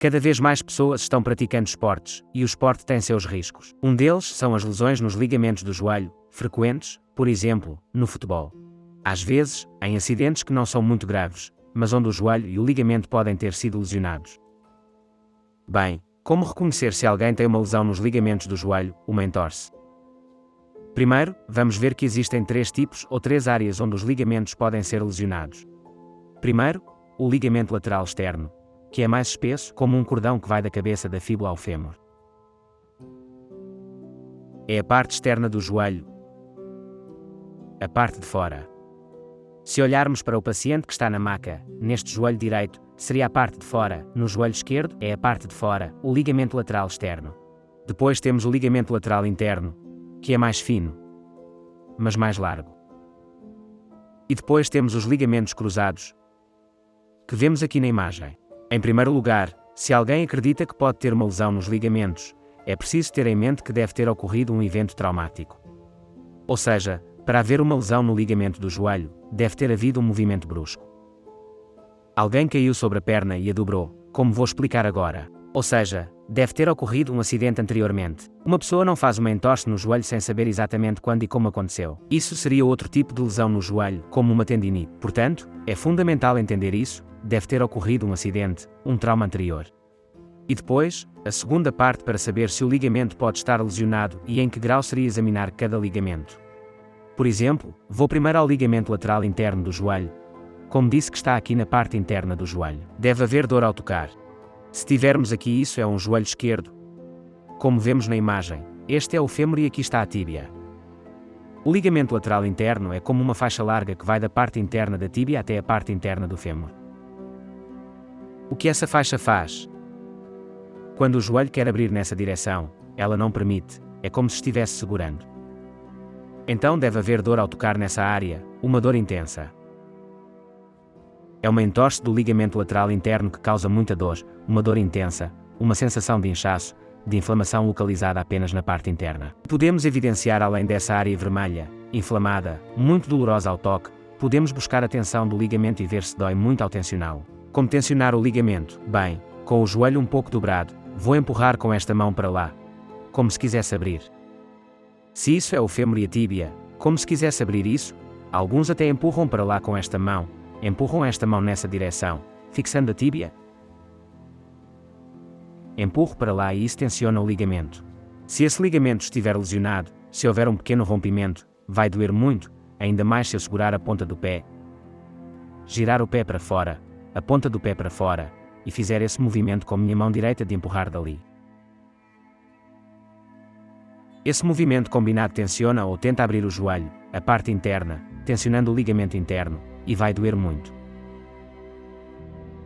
Cada vez mais pessoas estão praticando esportes, e o esporte tem seus riscos. Um deles são as lesões nos ligamentos do joelho, frequentes, por exemplo, no futebol. Às vezes, em acidentes que não são muito graves, mas onde o joelho e o ligamento podem ter sido lesionados. Bem, como reconhecer se alguém tem uma lesão nos ligamentos do joelho, uma entorse? Primeiro, vamos ver que existem 3 tipos ou 3 áreas onde os ligamentos podem ser lesionados. Primeiro, o ligamento lateral externo, que é mais espesso, como um cordão que vai da cabeça da fíbula ao fêmur. É a parte externa do joelho, a parte de fora. Se olharmos para o paciente que está na maca, neste joelho direito, seria a parte de fora, no joelho esquerdo, é a parte de fora, o ligamento lateral externo. Depois temos o ligamento lateral interno, que é mais fino, mas mais largo. E depois temos os ligamentos cruzados, que vemos aqui na imagem. Em primeiro lugar, se alguém acredita que pode ter uma lesão nos ligamentos, é preciso ter em mente que deve ter ocorrido um evento traumático. Ou seja, para haver uma lesão no ligamento do joelho, deve ter havido um movimento brusco. Alguém caiu sobre a perna e a dobrou, como vou explicar agora. Ou seja, deve ter ocorrido um acidente anteriormente. Uma pessoa não faz uma entorse no joelho sem saber exatamente quando e como aconteceu. Isso seria outro tipo de lesão no joelho, como uma tendinite. Portanto, é fundamental entender isso, deve ter ocorrido um acidente, um trauma anterior. E depois, a segunda parte para saber se o ligamento pode estar lesionado e em que grau seria examinar cada ligamento. Por exemplo, vou primeiro ao ligamento lateral interno do joelho. Como disse que está aqui na parte interna do joelho. Deve haver dor ao tocar. Se tivermos aqui isso é um joelho esquerdo. Como vemos na imagem, este é o fêmur e aqui está a tíbia. O ligamento lateral interno é como uma faixa larga que vai da parte interna da tíbia até a parte interna do fêmur. O que essa faixa faz? Quando o joelho quer abrir nessa direção, ela não permite, é como se estivesse segurando. Então deve haver dor ao tocar nessa área, uma dor intensa. É uma entorse do ligamento lateral interno que causa muita dor, uma dor intensa, uma sensação de inchaço, de inflamação localizada apenas na parte interna. Podemos evidenciar além dessa área vermelha, inflamada, muito dolorosa ao toque, podemos buscar a tensão do ligamento e ver se dói muito ao tensioná-lo. Como tensionar o ligamento? Bem, com o joelho um pouco dobrado, vou empurrar com esta mão para lá, como se quisesse abrir. Se isso é o fêmur e a tíbia, como se quisesse abrir isso, alguns até empurram para lá com esta mão, empurram esta mão nessa direção, fixando a tíbia. Empurro para lá e isso tensiona o ligamento. Se esse ligamento estiver lesionado, se houver um pequeno rompimento, vai doer muito, ainda mais se eu segurar a ponta do pé, girar o pé para fora, a ponta do pé para fora, e fizer esse movimento com a minha mão direita de empurrar dali. Esse movimento combinado tensiona ou tenta abrir o joelho, a parte interna, tensionando o ligamento interno, e vai doer muito.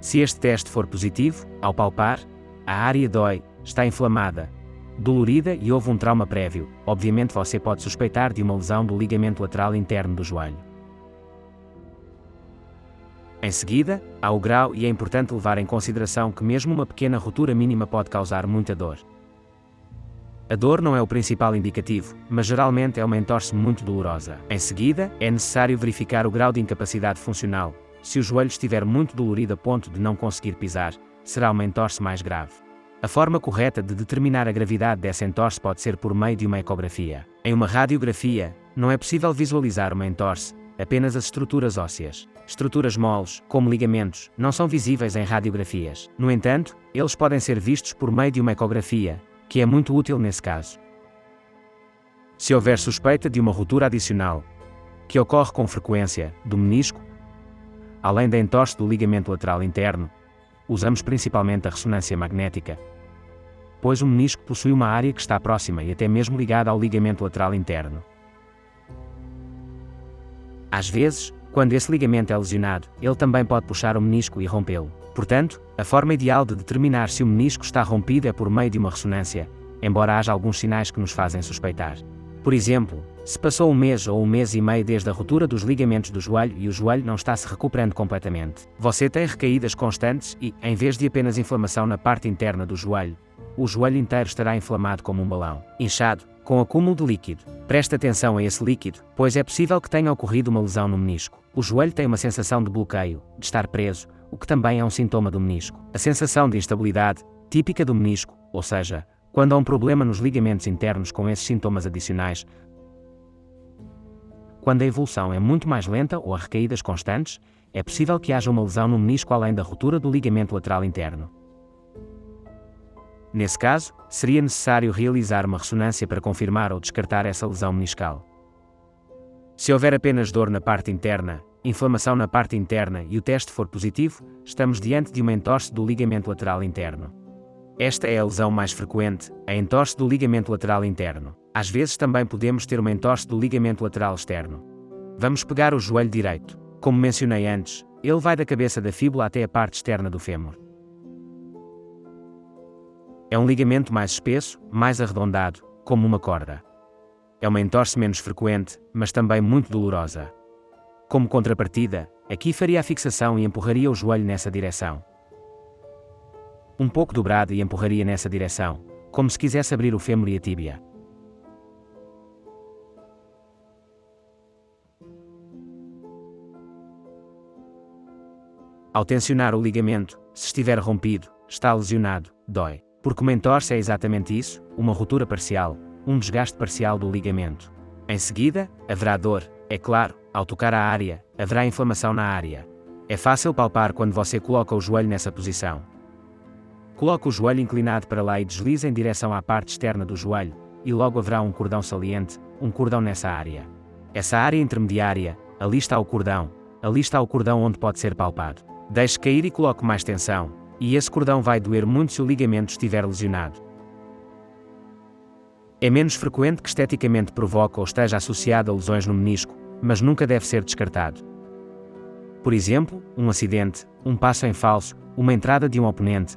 Se este teste for positivo, ao palpar, a área dói, está inflamada, dolorida e houve um trauma prévio, obviamente você pode suspeitar de uma lesão do ligamento lateral interno do joelho. Em seguida, há o grau e é importante levar em consideração que mesmo uma pequena rotura mínima pode causar muita dor. A dor não é o principal indicativo, mas geralmente é uma entorse muito dolorosa. Em seguida, é necessário verificar o grau de incapacidade funcional. Se o joelho estiver muito dolorido a ponto de não conseguir pisar, será uma entorse mais grave. A forma correta de determinar a gravidade dessa entorse pode ser por meio de uma ecografia. Em uma radiografia, não é possível visualizar uma entorse, apenas as estruturas ósseas. Estruturas moles, como ligamentos, não são visíveis em radiografias. No entanto, eles podem ser vistos por meio de uma ecografia, que é muito útil nesse caso. Se houver suspeita de uma ruptura adicional, que ocorre com frequência, do menisco, além da entorse do ligamento lateral interno, usamos principalmente a ressonância magnética, pois o menisco possui uma área que está próxima e até mesmo ligada ao ligamento lateral interno. Às vezes, quando esse ligamento é lesionado, ele também pode puxar o menisco e rompê-lo. Portanto, a forma ideal de determinar se o menisco está rompido é por meio de uma ressonância, embora haja alguns sinais que nos fazem suspeitar. Por exemplo, se passou um mês ou um mês e meio desde a ruptura dos ligamentos do joelho e o joelho não está se recuperando completamente, você tem recaídas constantes e, em vez de apenas inflamação na parte interna do joelho, o joelho inteiro estará inflamado como um balão, inchado, com acúmulo de líquido. Preste atenção a esse líquido, pois é possível que tenha ocorrido uma lesão no menisco. O joelho tem uma sensação de bloqueio, de estar preso, o que também é um sintoma do menisco. A sensação de instabilidade, típica do menisco, ou seja, quando há um problema nos ligamentos internos com esses sintomas adicionais, quando a evolução é muito mais lenta ou há recaídas constantes, é possível que haja uma lesão no menisco além da ruptura do ligamento lateral interno. Nesse caso, seria necessário realizar uma ressonância para confirmar ou descartar essa lesão meniscal. Se houver apenas dor na parte interna, inflamação na parte interna e o teste for positivo, estamos diante de uma entorse do ligamento lateral interno. Esta é a lesão mais frequente, a entorse do ligamento lateral interno. Às vezes também podemos ter uma entorse do ligamento lateral externo. Vamos pegar o joelho direito. Como mencionei antes, ele vai da cabeça da fíbula até a parte externa do fêmur. É um ligamento mais espesso, mais arredondado, como uma corda. É uma entorse menos frequente, mas também muito dolorosa. Como contrapartida, aqui faria a fixação e empurraria o joelho nessa direção. Um pouco dobrado e empurraria nessa direção, como se quisesse abrir o fêmur e a tíbia. Ao tensionar o ligamento, se estiver rompido, está lesionado, dói. Porque uma entorse é exatamente isso, uma ruptura parcial, um desgaste parcial do ligamento. Em seguida, haverá dor, é claro, ao tocar a área, haverá inflamação na área. É fácil palpar quando você coloca o joelho nessa posição. Coloque o joelho inclinado para lá e deslize em direção à parte externa do joelho, e logo haverá um cordão saliente, um cordão nessa área. Essa área intermediária, ali está o cordão onde pode ser palpado. Deixe cair e coloque mais tensão. E esse cordão vai doer muito se o ligamento estiver lesionado. É menos frequente que esteticamente provoque ou esteja associado a lesões no menisco, mas nunca deve ser descartado. Por exemplo, um acidente, um passo em falso, uma entrada de um oponente.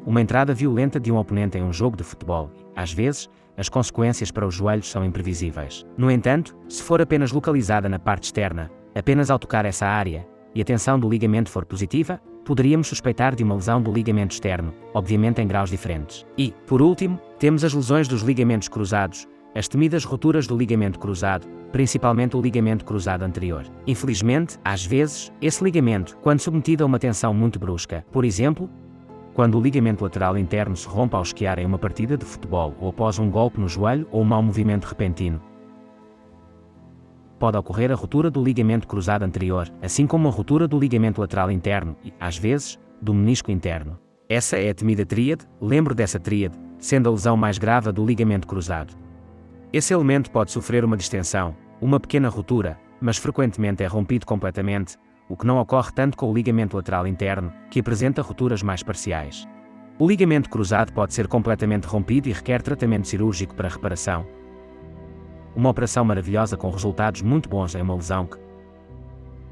Uma entrada violenta de um oponente em um jogo de futebol. Às vezes, as consequências para os joelhos são imprevisíveis. No entanto, se for apenas localizada na parte externa, apenas ao tocar essa área, e a tensão do ligamento for positiva, poderíamos suspeitar de uma lesão do ligamento externo, obviamente em graus diferentes. E, por último, temos as lesões dos ligamentos cruzados, as temidas rupturas do ligamento cruzado, principalmente o ligamento cruzado anterior. Infelizmente, às vezes, esse ligamento, quando submetido a uma tensão muito brusca, por exemplo, quando o ligamento lateral interno se rompe ao esquiar em uma partida de futebol ou após um golpe no joelho ou um mau movimento repentino, pode ocorrer a ruptura do ligamento cruzado anterior, assim como a ruptura do ligamento lateral interno e, às vezes, do menisco interno. Essa é a temida tríade, lembro dessa tríade, sendo a lesão mais grave a do ligamento cruzado. Esse elemento pode sofrer uma distensão, uma pequena ruptura, mas frequentemente é rompido completamente, o que não ocorre tanto com o ligamento lateral interno, que apresenta rupturas mais parciais. O ligamento cruzado pode ser completamente rompido e requer tratamento cirúrgico para reparação. Uma operação maravilhosa com resultados muito bons em uma lesão que,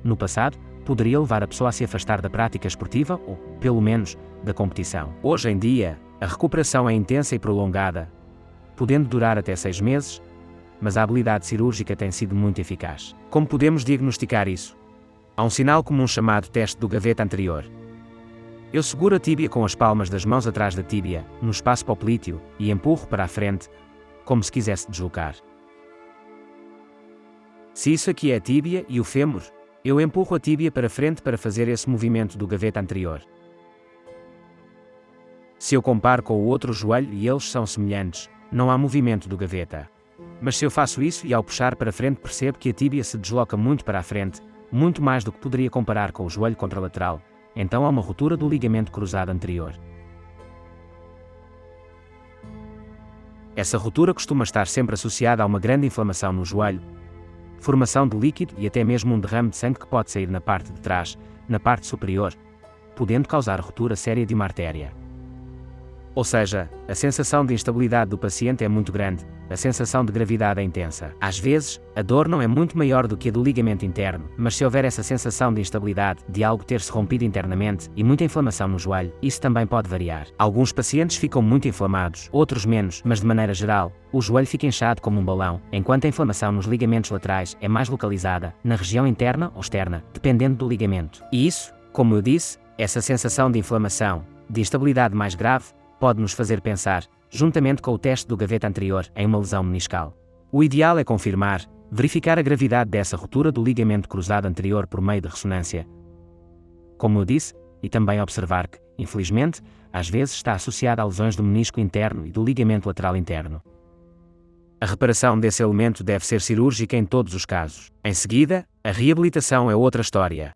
no passado, poderia levar a pessoa a se afastar da prática esportiva ou, pelo menos, da competição. Hoje em dia, a recuperação é intensa e prolongada, podendo durar até 6 meses, mas a habilidade cirúrgica tem sido muito eficaz. Como podemos diagnosticar isso? Há um sinal comum chamado teste do gaveta anterior. Eu seguro a tíbia com as palmas das mãos atrás da tíbia, no espaço poplíteo, e empurro para a frente, como se quisesse deslocar. Se isso aqui é a tíbia e o fêmur, eu empurro a tíbia para frente para fazer esse movimento do gaveta anterior. Se eu comparo com o outro joelho e eles são semelhantes, não há movimento do gaveta. Mas se eu faço isso e ao puxar para frente percebo que a tíbia se desloca muito para a frente, muito mais do que poderia comparar com o joelho contralateral, então há uma ruptura do ligamento cruzado anterior. Essa ruptura costuma estar sempre associada a uma grande inflamação no joelho, formação de líquido e até mesmo um derrame de sangue que pode sair na parte de trás, na parte superior, podendo causar ruptura séria de uma artéria. Ou seja, a sensação de instabilidade do paciente é muito grande, a sensação de gravidade é intensa. Às vezes, a dor não é muito maior do que a do ligamento interno, mas se houver essa sensação de instabilidade, de algo ter se rompido internamente, e muita inflamação no joelho, isso também pode variar. Alguns pacientes ficam muito inflamados, outros menos, mas de maneira geral, o joelho fica inchado como um balão, enquanto a inflamação nos ligamentos laterais é mais localizada, na região interna ou externa, dependendo do ligamento. E isso, como eu disse, essa sensação de inflamação, de instabilidade mais grave, pode nos fazer pensar, juntamente com o teste do gaveta anterior em uma lesão meniscal. O ideal é verificar a gravidade dessa ruptura do ligamento cruzado anterior por meio de ressonância. Como eu disse, e também observar que, infelizmente, às vezes está associada a lesões do menisco interno e do ligamento lateral interno. A reparação desse elemento deve ser cirúrgica em todos os casos. Em seguida, a reabilitação é outra história.